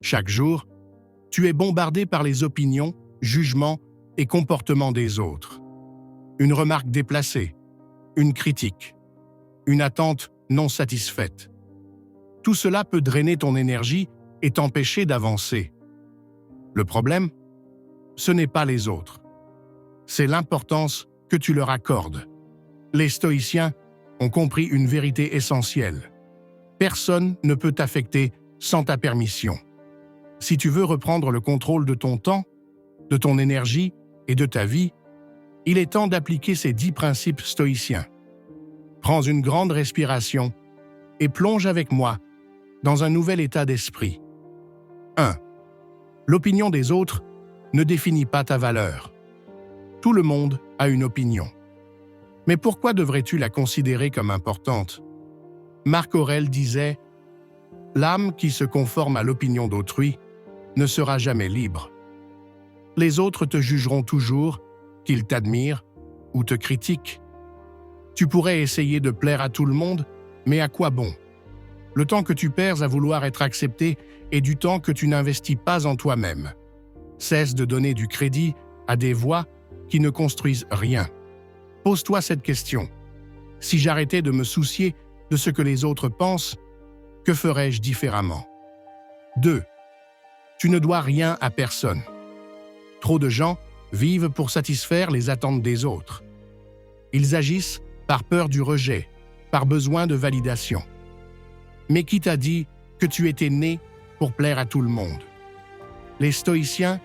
Chaque jour, tu es bombardé par les opinions, jugements et comportements des autres. Une remarque déplacée, une critique, une attente non satisfaite. Tout cela peut drainer ton énergie et t'empêcher d'avancer. Le problème, ce n'est pas les autres. C'est l'importance que tu leur accordes. Les stoïciens ont compris une vérité essentielle. Personne ne peut t'affecter sans ta permission. Si tu veux reprendre le contrôle de ton temps, de ton énergie et de ta vie, il est temps d'appliquer ces 10 principes stoïciens. Prends une grande respiration et plonge avec moi dans un nouvel état d'esprit. 1. L'opinion des autres ne définit pas ta valeur. Tout le monde a une opinion. Mais pourquoi devrais-tu la considérer comme importante? Marc Aurèle disait « L'âme qui se conforme à l'opinion d'autrui ne sera jamais libre. Les autres te jugeront toujours, qu'ils t'admirent ou te critiquent. Tu pourrais essayer de plaire à tout le monde, mais à quoi bon? Le temps que tu perds à vouloir être accepté est du temps que tu n'investis pas en toi-même. Cesse de donner du crédit à des voix qui ne construisent rien. Pose-toi cette question. Si j'arrêtais de me soucier de ce que les autres pensent, que ferais-je différemment? 2. Tu ne dois rien à personne. Trop de gens vivent pour satisfaire les attentes des autres. Ils agissent par peur du rejet, par besoin de validation. Mais qui t'a dit que tu étais né pour plaire à tout le monde? Les stoïciens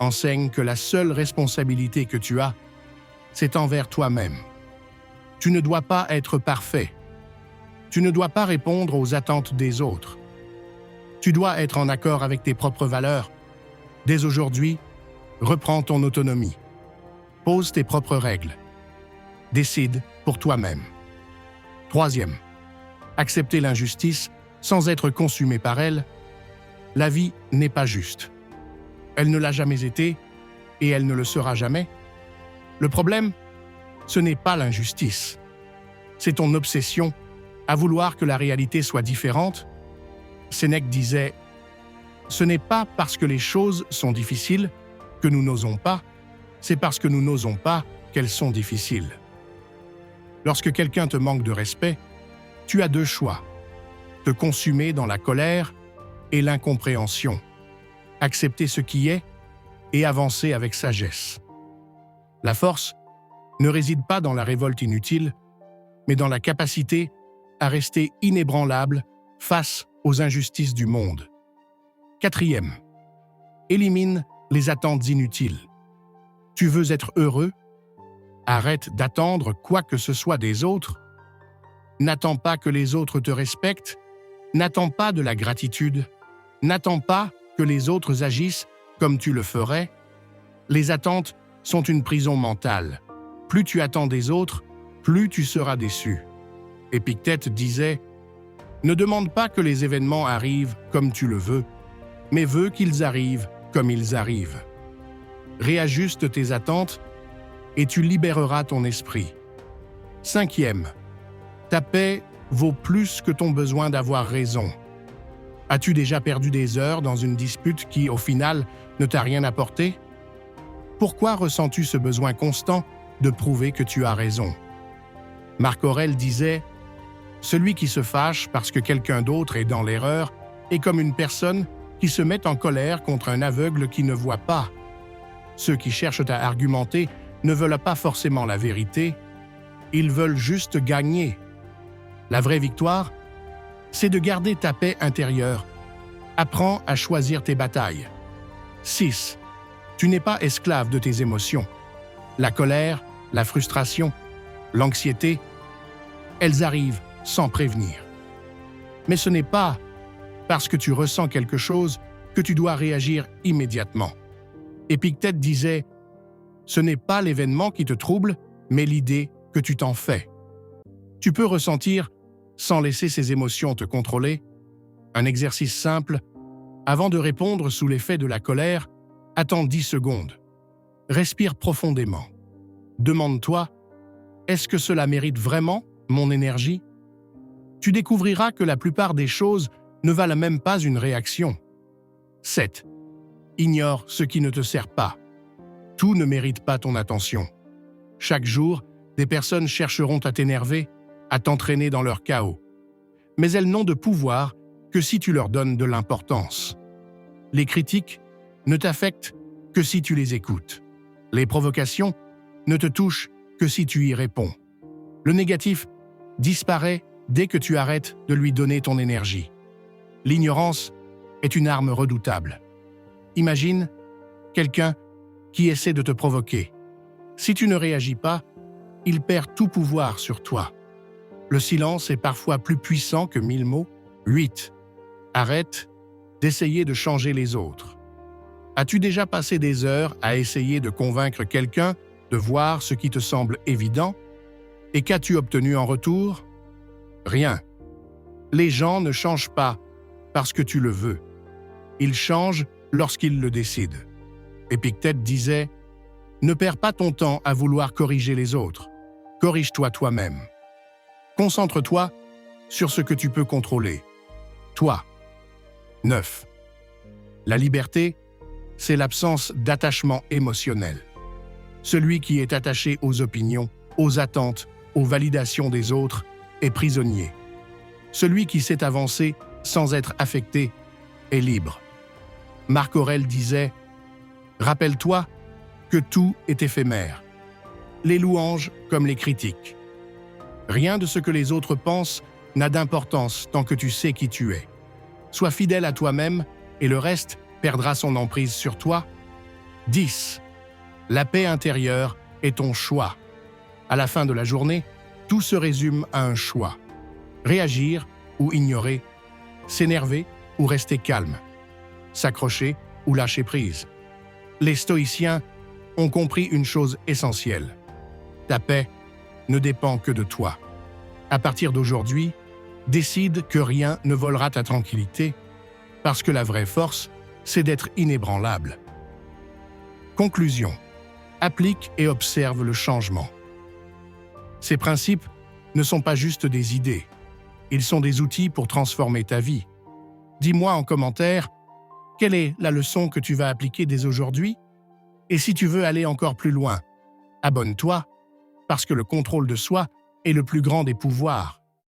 enseignent que la seule responsabilité que tu as, c'est envers toi-même. Tu ne dois pas être parfait. Tu ne dois pas répondre aux attentes des autres. Tu dois être en accord avec tes propres valeurs. Dès aujourd'hui, reprends ton autonomie. Pose tes propres règles. Décide pour toi-même. 3. Accepter l'injustice sans être consumé par elle. La vie n'est pas juste. Elle ne l'a jamais été et elle ne le sera jamais. Le problème, ce n'est pas l'injustice. C'est ton obsession à vouloir que la réalité soit différente. Sénèque disait « Ce n'est pas parce que les choses sont difficiles que nous n'osons pas, c'est parce que nous n'osons pas qu'elles sont difficiles. » Lorsque quelqu'un te manque de respect, tu as 2 choix. Te consumer dans la colère et l'incompréhension. Accepter ce qui est et avancer avec sagesse. La force ne réside pas dans la révolte inutile, mais dans la capacité à rester inébranlable face aux injustices du monde. 4. Élimine les attentes inutiles. Tu veux être heureux? Arrête d'attendre quoi que ce soit des autres. N'attends pas que les autres te respectent. N'attends pas de la gratitude. N'attends pas que les autres agissent comme tu le ferais. Les attentes sont une prison mentale. Plus tu attends des autres, plus tu seras déçu. Épictète disait « Ne demande pas que les événements arrivent comme tu le veux, mais veux qu'ils arrivent comme ils arrivent. » Réajuste tes attentes et tu libéreras ton esprit. 5. Ta paix vaut plus que ton besoin d'avoir raison. As-tu déjà perdu des heures dans une dispute qui, au final, ne t'a rien apporté? Pourquoi ressens-tu ce besoin constant de prouver que tu as raison? Marc Aurèle disait « Celui qui se fâche parce que quelqu'un d'autre est dans l'erreur est comme une personne qui se met en colère contre un aveugle qui ne voit pas. Ceux qui cherchent à argumenter ne veulent pas forcément la vérité, ils veulent juste gagner. La vraie victoire, c'est de garder ta paix intérieure. Apprends à choisir tes batailles. 6. Tu n'es pas esclave de tes émotions. La colère, la frustration, l'anxiété, elles arrivent sans prévenir. Mais ce n'est pas parce que tu ressens quelque chose que tu dois réagir immédiatement. Épictète disait « Ce n'est pas l'événement qui te trouble, mais l'idée que tu t'en fais. » Tu peux ressentir, sans laisser ces émotions te contrôler, un exercice simple. Avant de répondre sous l'effet de la colère, attends 10 secondes. Respire profondément. Demande-toi « Est-ce que cela mérite vraiment mon énergie ?» Tu découvriras que la plupart des choses ne valent même pas une réaction. 7. Ignore ce qui ne te sert pas. Tout ne mérite pas ton attention. Chaque jour, des personnes chercheront à t'énerver, à t'entraîner dans leur chaos. Mais elles n'ont de pouvoir que si tu leur donnes de l'importance. Les critiques ne t'affectent que si tu les écoutes. Les provocations ne te touchent que si tu y réponds. Le négatif disparaît dès que tu arrêtes de lui donner ton énergie. L'ignorance est une arme redoutable. Imagine quelqu'un qui essaie de te provoquer. Si tu ne réagis pas, il perd tout pouvoir sur toi. Le silence est parfois plus puissant que 1000 mots. 8. Arrête d'essayer de changer les autres. As-tu déjà passé des heures à essayer de convaincre quelqu'un de voir ce qui te semble évident? Et qu'as-tu obtenu en retour? Rien. Les gens ne changent pas parce que tu le veux. Ils changent lorsqu'ils le décident. Épictète disait « Ne perds pas ton temps à vouloir corriger les autres. Corrige-toi toi-même. Concentre-toi sur ce que tu peux contrôler. Toi. » 9. La liberté, c'est l'absence d'attachement émotionnel. Celui qui est attaché aux opinions, aux attentes, aux validations des autres est prisonnier. Celui qui sait avancer sans être affecté est libre. Marc Aurèle disait « Rappelle-toi que tout est éphémère, les louanges comme les critiques. Rien de ce que les autres pensent n'a d'importance tant que tu sais qui tu es. Sois fidèle à toi-même et le reste perdra son emprise sur toi. » 10. La paix intérieure est ton choix. À la fin de la journée, tout se résume à un choix. Réagir ou ignorer, s'énerver ou rester calme, s'accrocher ou lâcher prise. Les stoïciens ont compris une chose essentielle. Ta paix ne dépend que de toi. À partir d'aujourd'hui, décide que rien ne volera ta tranquillité, parce que la vraie force, c'est d'être inébranlable. Conclusion. Applique et observe le changement. Ces principes ne sont pas juste des idées. Ils sont des outils pour transformer ta vie. Dis-moi en commentaire, quelle est la leçon que tu vas appliquer dès aujourd'hui? Et si tu veux aller encore plus loin, abonne-toi, parce que le contrôle de soi est le plus grand des pouvoirs.